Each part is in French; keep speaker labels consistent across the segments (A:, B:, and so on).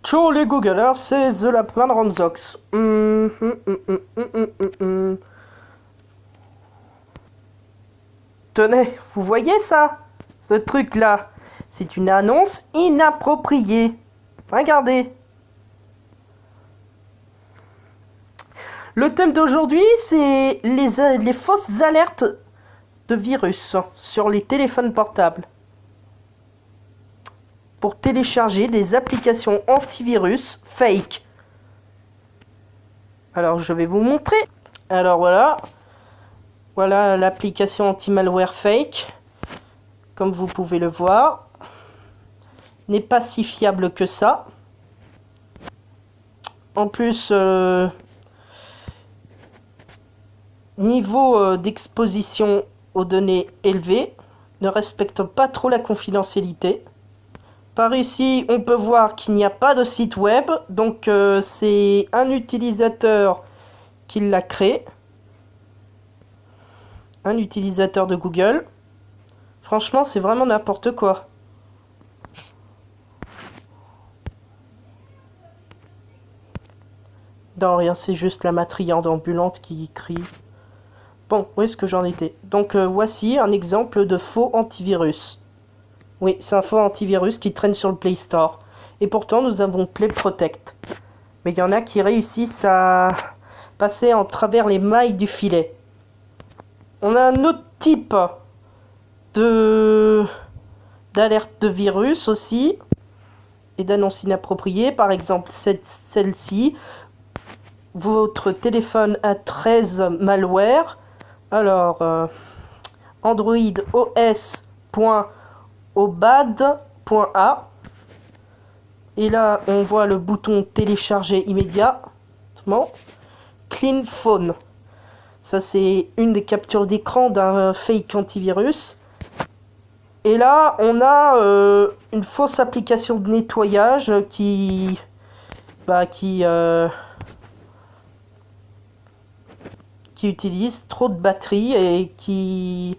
A: Ciao les Googlers, c'est The Lapin de Ramzox. Tenez, vous voyez ça? Ce truc-là, c'est une annonce inappropriée. Regardez. Le thème d'aujourd'hui, c'est les fausses alertes de virus sur les téléphones portables. Pour télécharger des applications antivirus fake. Alors je vais vous montrer. Alors voilà l'application anti-malware fake. Comme vous pouvez le voir, n'est pas si fiable que ça. En plus, niveau d'exposition aux données élevé, ne respecte pas trop la confidentialité. Par ici, on peut voir qu'il n'y a pas de site web, donc c'est un utilisateur qui l'a créé. Un utilisateur de Google. Franchement, c'est vraiment n'importe quoi. Non, rien, c'est juste la matriarde ambulante qui crie. Bon, où est-ce que j'en étais? Donc, voici un exemple de faux antivirus. Oui, c'est un faux antivirus qui traîne sur le Play Store. Et pourtant, nous avons Play Protect. Mais il y en a qui réussissent à passer en travers les mailles du filet. On a un autre type d'alerte de virus aussi. Et d'annonces inappropriées. Par exemple, celle-ci. Votre téléphone a 13 malware. Alors, Android os.obad.a. Et là, on voit le bouton télécharger immédiatement. Clean Phone. Ça, c'est une des captures d'écran d'un fake antivirus. Et là, on a une fausse application de nettoyage qui utilise trop de batterie et qui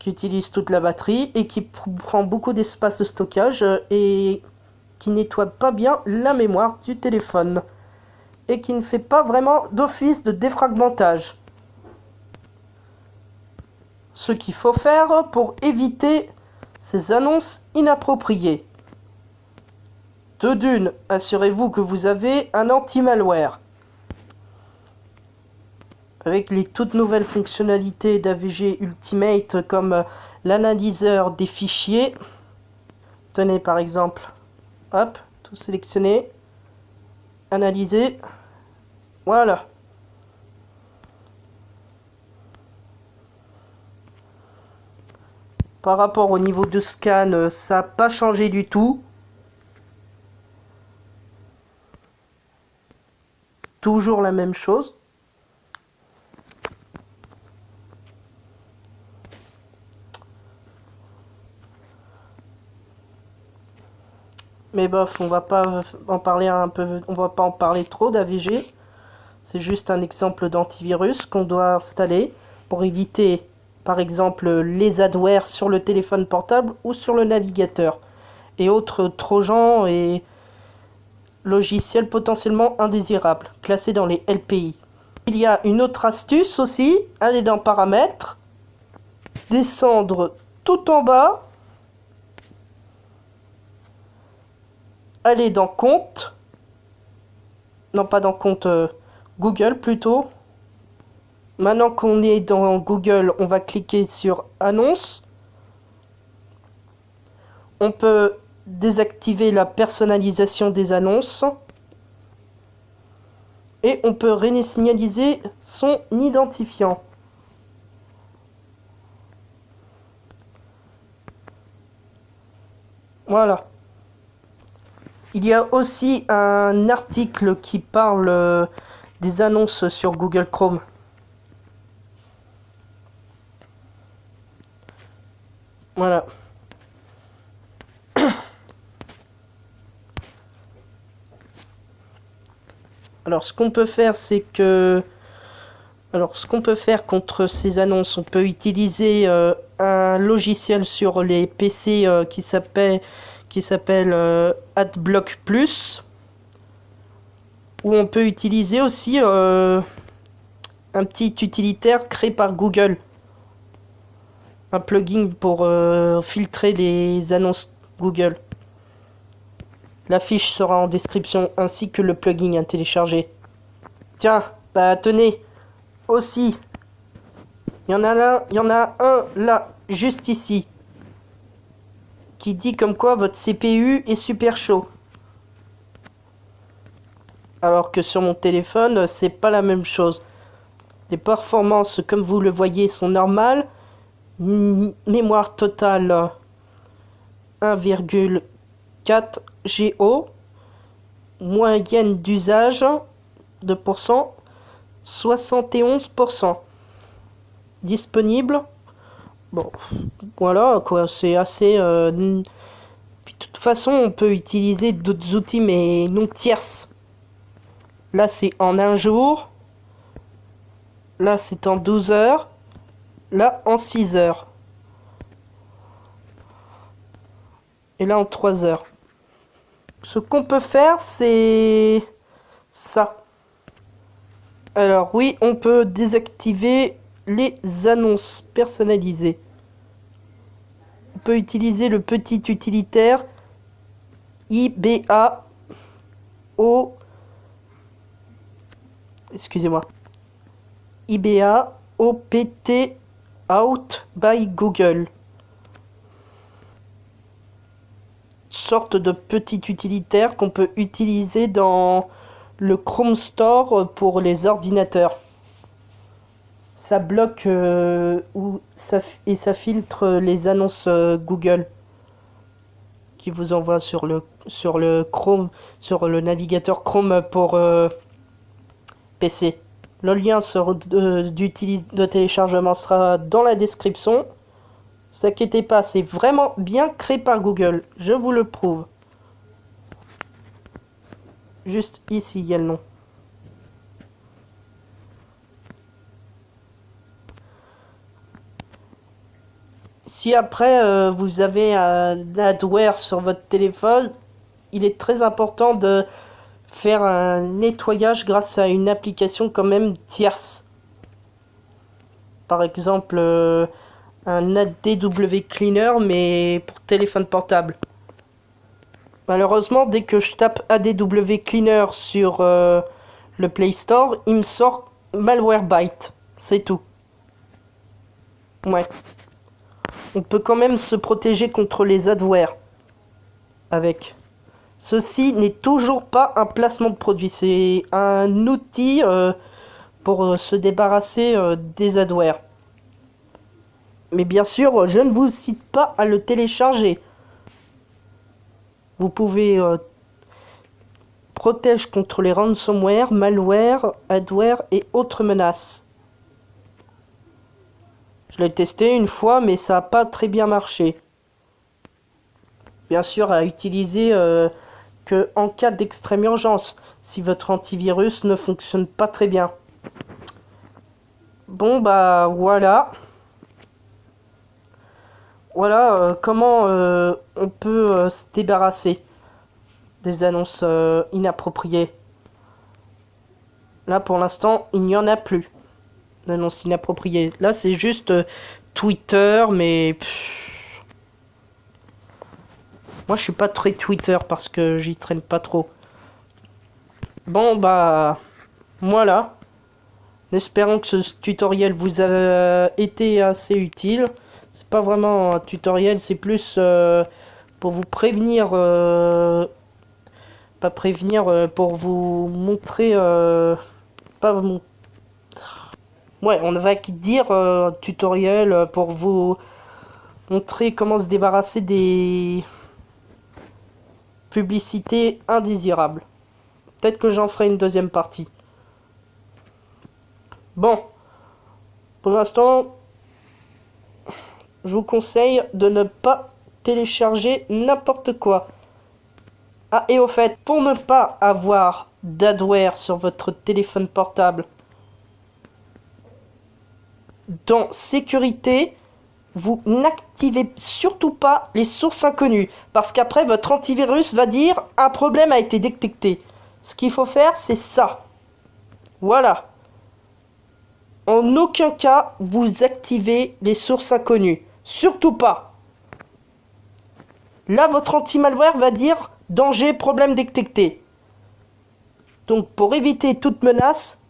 A: utilise toute la batterie et qui prend beaucoup d'espace de stockage et qui nettoie pas bien la mémoire du téléphone et qui ne fait pas vraiment d'office de défragmentage. Ce qu'il faut faire pour éviter ces annonces inappropriées. De d'une, assurez-vous que vous avez un anti-malware. Avec les toutes nouvelles fonctionnalités d'AVG Ultimate comme l'analyseur des fichiers. Tenez par exemple, hop, tout sélectionner, analyser, voilà. Par rapport au niveau de scan, ça n'a pas changé du tout. Toujours la même chose. Mais bof, on va pas en parler on va pas en parler trop d'AVG. C'est juste un exemple d'antivirus qu'on doit installer pour éviter, par exemple, les adwares sur le téléphone portable ou sur le navigateur et autres trojans et logiciels potentiellement indésirables, classés dans les LPI. Il y a une autre astuce aussi, aller dans Paramètres, descendre tout en bas, aller dans Compte, non pas dans Compte, Google plutôt. Maintenant qu'on est dans Google, on va cliquer sur Annonces. On peut désactiver la personnalisation des annonces. Et on peut réinitialiser son identifiant. Voilà. Il y a aussi un article qui parle des annonces sur Google Chrome. Voilà. Alors ce qu'on peut faire, c'est que... Alors ce qu'on peut faire contre ces annonces, on peut utiliser un logiciel sur les PC qui qui s'appelle AdBlock Plus, où on peut utiliser aussi un petit utilitaire créé par Google. Un plugin pour filtrer les annonces Google. La fiche sera en description ainsi que le plugin à télécharger. Tiens, bah tenez, aussi, il y en a un là, juste ici, qui dit comme quoi votre CPU est super chaud. Alors que sur mon téléphone, c'est pas la même chose. Les performances, comme vous le voyez, sont normales. Mémoire totale 1,4 Go. Moyenne d'usage de pourcent 71%. Disponible. Bon, voilà quoi, c'est assez. Puis de toute façon, on peut utiliser d'autres outils, mais non tierces. Là, c'est en un jour. Là, c'est en 12 heures. Là, en 6 heures. Et là, en 3 heures. Ce qu'on peut faire, c'est ça. Alors oui, on peut désactiver les annonces personnalisées. On peut utiliser le petit utilitaire IBA O. Excusez-moi. IBA OPT Out by Google. Sorte de petit utilitaire qu'on peut utiliser dans le Chrome Store pour les ordinateurs. Ça bloque et ça filtre les annonces Google qui vous envoie sur le Chrome, sur le navigateur Chrome pour PC. Le lien de téléchargement sera dans la description. Ne vous inquiétez pas, c'est vraiment bien créé par Google, je vous le prouve. Juste ici, il y a le nom. Si après vous avez un adware sur votre téléphone, il est très important de faire un nettoyage grâce à une application quand même tierce. Par exemple, un ADW Cleaner, mais pour téléphone portable. Malheureusement, dès que je tape ADW Cleaner sur le Play Store, il me sort Malwarebytes. C'est tout. Ouais. On peut quand même se protéger contre les adwares avec. Ceci n'est toujours pas un placement de produit, c'est un outil pour se débarrasser des adwares. Mais bien sûr, je ne vous cite pas à le télécharger. Vous pouvez protège contre les ransomware, malware, adware et autres menaces. Je l'ai testé une fois, mais ça n'a pas très bien marché. Bien sûr, à utiliser que en cas d'extrême urgence, si votre antivirus ne fonctionne pas très bien. Bon, bah voilà. Voilà comment on peut se débarrasser des annonces inappropriées. Là, pour l'instant, il n'y en a plus d'annonces inappropriées. Là, c'est juste Twitter, mais moi, je suis pas très Twitter parce que j'y traîne pas trop. Bon, bah voilà. Espérons que ce tutoriel vous a été assez utile. C'est pas vraiment un tutoriel, c'est plus pour vous prévenir, pas prévenir, pour vous montrer, pas vous, ouais, on va dire un tutoriel pour vous montrer comment se débarrasser des publicités indésirables. Peut-être que j'en ferai une deuxième partie. Bon, pour l'instant, je vous conseille de ne pas télécharger n'importe quoi. Ah, et au fait, pour ne pas avoir d'adware sur votre téléphone portable, dans sécurité, vous n'activez surtout pas les sources inconnues. Parce qu'après, votre antivirus va dire un problème a été détecté. Ce qu'il faut faire, c'est ça. Voilà. En aucun cas, vous activez les sources inconnues. Surtout pas. Là, votre anti-malware va dire danger, problème détecté. Donc, pour éviter toute menace,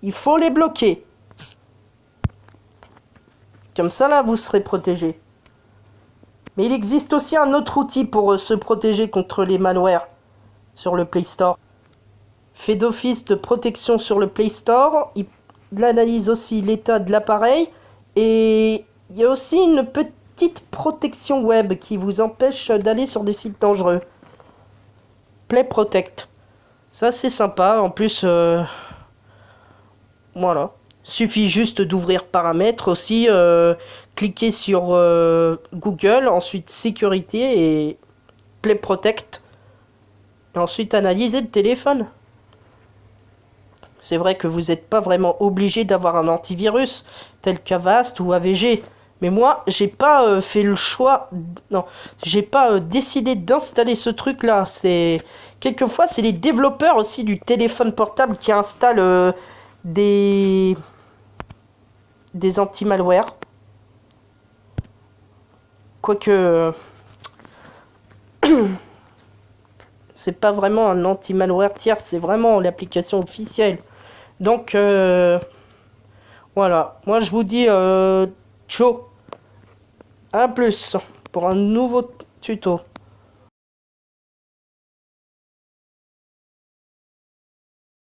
A: il faut les bloquer. Comme ça, là, vous serez protégé. Mais il existe aussi un autre outil pour se protéger contre les malwares sur le Play Store. Fait d'office de protection sur le Play Store. Il analyse aussi l'état de l'appareil. Et il y a aussi une petite protection web qui vous empêche d'aller sur des sites dangereux. Play Protect. Ça, c'est sympa. En plus, voilà. Suffit juste d'ouvrir paramètres aussi, cliquer sur Google, ensuite sécurité et Play Protect. Et ensuite analyser le téléphone. C'est vrai que vous n'êtes pas vraiment obligé d'avoir un antivirus tel qu'Avast ou AVG. Mais moi, j'ai pas fait le choix. Non, j'ai pas décidé d'installer ce truc-là. Quelquefois, c'est les développeurs aussi du téléphone portable qui installent des anti-malware. Quoique, c'est pas vraiment un anti-malware tiers, c'est vraiment l'application officielle. Donc, voilà. Moi, je vous dis, ciao. À plus pour un nouveau tuto.